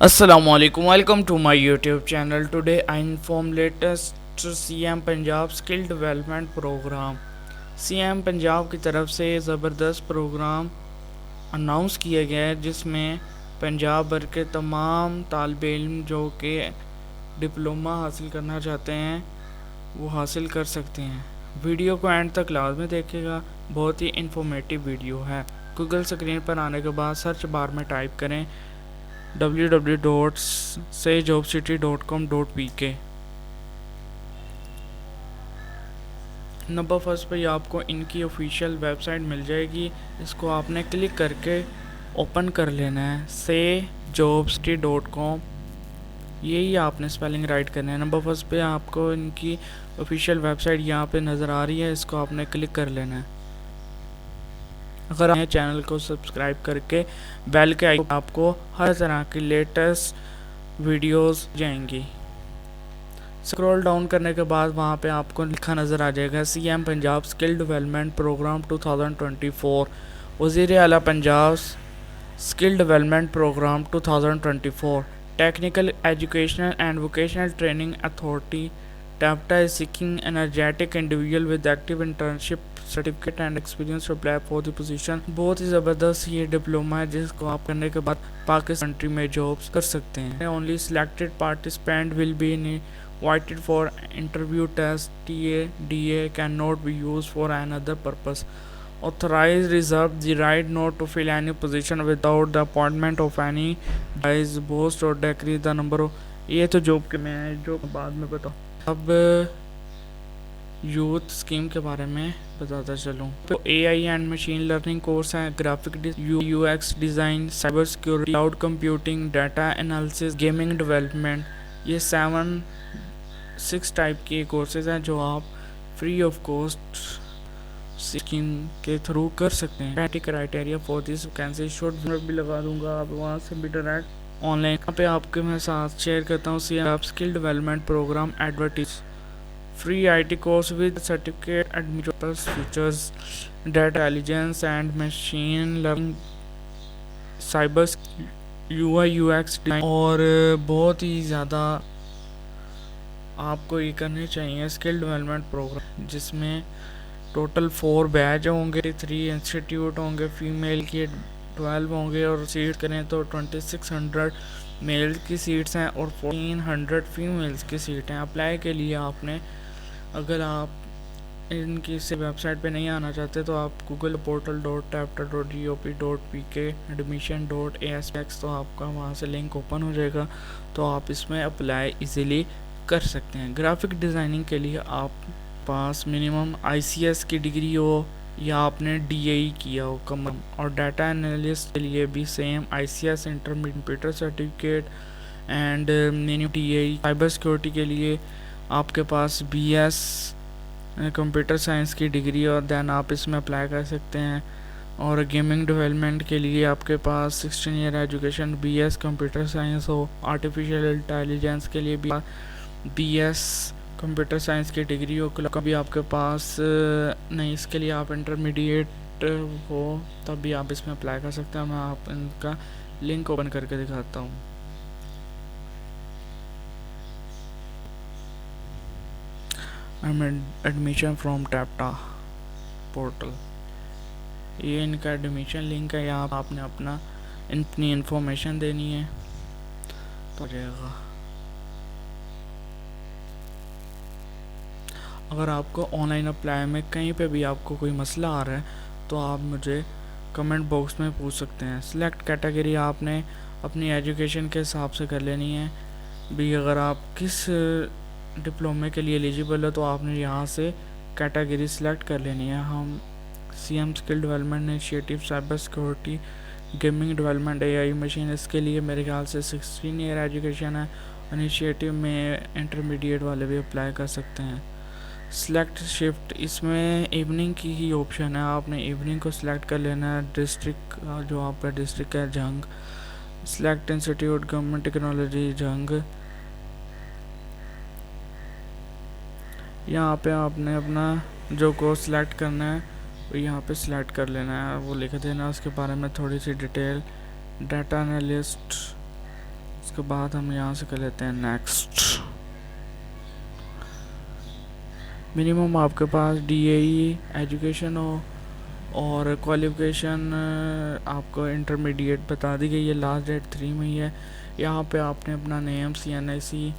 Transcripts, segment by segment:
Assalamualaikum. Welcome to my YouTube channel. Today I inform latest CM Punjab skill development programme. CM Punjab की तरफ से ज़बरदस्त programme announce किया गया है जिसमें पंजाब भर के तमाम तालिबे इल्म जो कि डिप्लोमा हासिल करना चाहते हैं वो हासिल कर सकते हैं। वीडियो को एंड तक लाजमी देखिएगा, बहुत ही इंफॉर्मेटिव वीडियो है। गूगल स्क्रीन पर आने के बाद सर्च बार में टाइप करें www.sayjobcity.com.pk। नंबर फर्स्ट पे आपको इनकी ऑफिशियल वेबसाइट मिल जाएगी। इसको आपने क्लिक करके ओपन कर लेना है। sayjobcity.com, यही आपने स्पेलिंग राइट करना है। नंबर फर्स्ट पे आपको इनकी ऑफिशियल वेबसाइट यहाँ पे नज़र आ रही है, इसको आपने क्लिक कर लेना है। अगर आप चैनल को सब्सक्राइब करके बेल के आइकन, आपको हर तरह की लेटेस्ट वीडियोस जाएंगी। स्क्रॉल डाउन करने के बाद वहाँ पे आपको लिखा नज़र आ जाएगा CM Punjab skill development program 2024, वज़ीर आला Punjab skill development program 2024, technical educational and vocational training authority टैप्टा is seeking energetic individual with active internship certificate and experience to apply for the position. बहुत ही ज़बरदस्त ये डिप्लोमा है जिसको आप करने के बाद पाकिस्तान कंट्री में जॉब्स कर सकते हैं। Only selected participant will be invited for interview test. TA can not be use for another purpose. Authorized reserve the right not to fill any position without the appointment of any vice post or decrease the number of। ये तो job के में है, जो बाद में बताओ। अब यूथ स्कीम के बारे में बताता चलूँ तो AI and machine learning course है, graphic UX design, cyber security, cloud computing, data analysis, gaming development. ये 6 टाइप के कोर्सेज हैं जो आप फ्री ऑफ कॉस्ट स्कीम के थ्रू कर सकते हैं। Criteria for this vacancy should भी लगा दूंगा, आप वहाँ से भी डायरेक्ट ऑनलाइन यहाँ पे आपके मैं साथ शेयर करता हूँ CM skill development programme advertise. Free IT course with certificate admission features, data intelligence and machine learning, cyber UI UX design और बहुत ही ज़्यादा आपको ये करने चाहिए स्किल डेवलपमेंट प्रोग्राम, जिसमें टोटल 4 बैच होंगे, 3 इंस्टीट्यूट होंगे, फीमेल के 12 होंगे और सीट करें तो 2600 मेल की सीट्स हैं और 1400 फीमेल्स की सीट हैं। अप्लाई के लिए आपने, अगर आप इनकी से वेबसाइट पे नहीं आना चाहते तो आप google.portal.tapta.gop.pk admission.asx, तो आपका वहाँ से लिंक ओपन हो जाएगा, तो आप इसमें अप्लाई इजीली कर सकते हैं। ग्राफिक डिज़ाइनिंग के लिए आप पास मिनिमम ICS की डिग्री हो या आपने DAE किया हो कम, और डाटा एनालिस्ट के लिए भी same ICS intermediate computer certificate and minimum DAE। Cyber security के लिए आपके पास BS कंप्यूटर साइंस की डिग्री और देन आप इसमें अप्लाई कर सकते हैं। और गेमिंग डेवलपमेंट के लिए आपके पास 16 year education BS computer science हो। आर्टिफिशियल इंटेलिजेंस के लिए भी BS कंप्यूटर साइंस की डिग्री हो। कभी आपके पास नहीं, इसके लिए आप इंटरमीडिएट हो तब भी आप इसमें अप्लाई कर सकते हैं। मैं आप इनका लिंक ओपन करके दिखाता हूँ। एडमिशन फ्रॉम टैप्टा पोर्टल, ये इनका एडमिशन लिंक है। यहाँ आपने अपनी इंफॉर्मेशन देनी है तो जाएगा। अगर आपको ऑनलाइन अप्लाई में कहीं पे भी आपको कोई मसला आ रहा है तो आप मुझे कमेंट बॉक्स में पूछ सकते हैं। सिलेक्ट कैटेगरी आपने अपनी एजुकेशन के हिसाब से कर लेनी है भी। अगर आप किस डिप्लोमे के लिए एलिजिबल है तो आपने यहाँ से कैटेगरी सिलेक्ट कर लेनी है। हम CM skill development initiative, cyber security, gaming development, AI machine, इसके लिए मेरे ख्याल से 16 ईयर एजुकेशन है। इनिशिएटिव में इंटरमीडिएट वाले भी अप्लाई कर सकते हैं। सिलेक्ट शिफ्ट, इसमें इवनिंग की ही ऑप्शन है, आपने इवनिंग को सिलेक्ट कर लेना है। डिस्ट्रिक्ट, जो आपका डिस्ट्रिक्ट है जंग। सिलेक्ट इंस्टीट्यूट, गवर्नमेंट टेक्नोलॉजी जंग। यहाँ पे आपने अपना जो कोर्स सिलेक्ट करना है वो यहाँ पे सिलेक्ट कर लेना है, वो लिख देना, उसके बारे में थोड़ी सी डिटेल। डाटा एनालिस्ट उसके बाद हम यहाँ से कर लेते हैं नेक्स्ट। मिनिमम आपके पास DAE एजुकेशन हो और क्वालिफ़िकेशन आपको इंटरमीडिएट बता दी गई है, लास्ट डेट 3 मई है। यहाँ पे आपने अपना name, CNIC,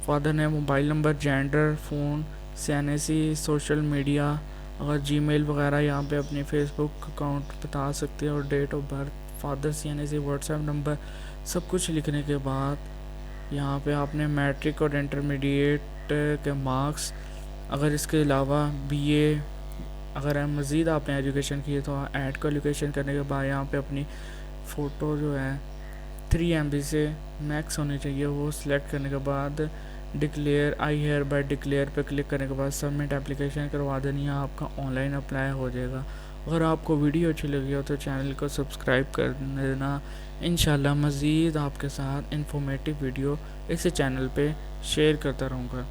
father name, mobile number, gender, phone, CNIC, social media, अगर जीमेल वगैरह यहाँ पे अपनी फेसबुक अकाउंट बता सकते हैं, और date of birth, father, CNIC, WhatsApp number, सब कुछ लिखने के बाद यहाँ पे आपने मैट्रिक और इंटरमीडिएट के मार्क्स, अगर इसके अलावा BA अगर मज़ीद आपने एजुकेशन की है तो ऐड क्वालिफिकेशन करने के बाद यहाँ पे अपनी फ़ोटो जो है 3 MB से मैक्स होनी चाहिए, वो सिलेक्ट करने के बाद डिक्लेयर, आई हेयर बाय डिक्लेयर पे क्लिक करने के बाद सबमिट एप्लीकेशन करवा देनी है, आपका ऑनलाइन अप्लाई हो जाएगा। अगर आपको वीडियो अच्छी लगी हो तो चैनल को सब्सक्राइब कर देना। इंशाल्लाह मज़ीद आपके साथ इंफॉर्मेटिव वीडियो इसी चैनल पे शेयर करता रहूँगा।